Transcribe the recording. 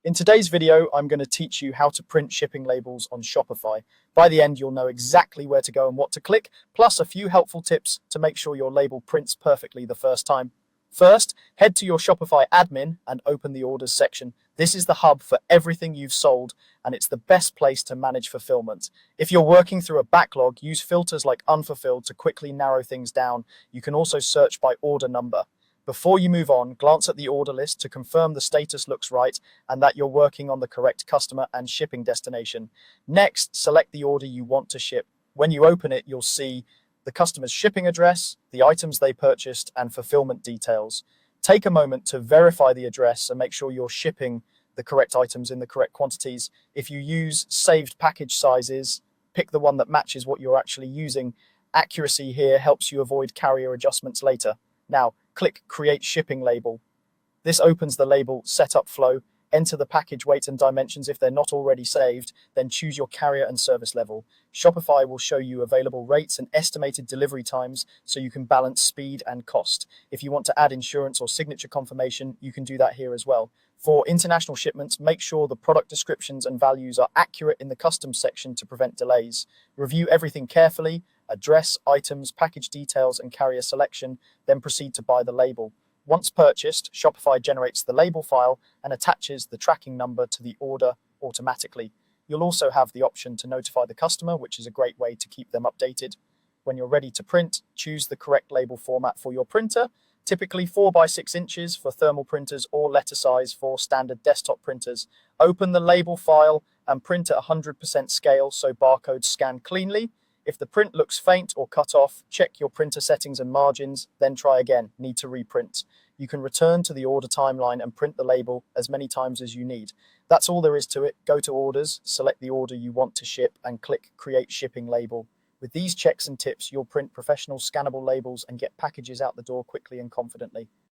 In today's video, I'm going to teach you how to print shipping labels on Shopify. By the end, you'll know exactly where to go and what to click, plus a few helpful tips to make sure your label prints perfectly the first time. First, head to your Shopify admin and open the orders section. This is the hub for everything you've sold, and it's the best place to manage fulfillment. If you're working through a backlog, use filters like unfulfilled to quickly narrow things down. You can also search by order number. Before you move on, glance at the order list to confirm the status looks right and that you're working on the correct customer and shipping destination. Next, select the order you want to ship. When you open it, you'll see the customer's shipping address, the items they purchased, and fulfillment details. Take a moment to verify the address and make sure you're shipping the correct items in the correct quantities. If you use saved package sizes, pick the one that matches what you're actually using. Accuracy here helps you avoid carrier adjustments later. Now, click Create Shipping Label. This opens the label setup flow. Enter the package weight and dimensions if they're not already saved, then choose your carrier and service level. Shopify will show you available rates and estimated delivery times so you can balance speed and cost. If you want to add insurance or signature confirmation, you can do that here as well. For international shipments, make sure the product descriptions and values are accurate in the customs section to prevent delays. Review everything carefully: address, items, package details, and carrier selection, then proceed to buy the label. Once purchased, Shopify generates the label file and attaches the tracking number to the order automatically. You'll also have the option to notify the customer, which is a great way to keep them updated. When you're ready to print, choose the correct label format for your printer, typically 4 by 6 inches for thermal printers or letter size for standard desktop printers. Open the label file and print at 100% scale so barcodes scan cleanly. If the print looks faint or cut off, check your printer settings and margins, then try again. Need to reprint. You can return to the order timeline and print the label as many times as you need. That's all there is to it. Go to Orders, select the order you want to ship, and click Create Shipping Label. With these checks and tips, you'll print professional scannable labels and get packages out the door quickly and confidently.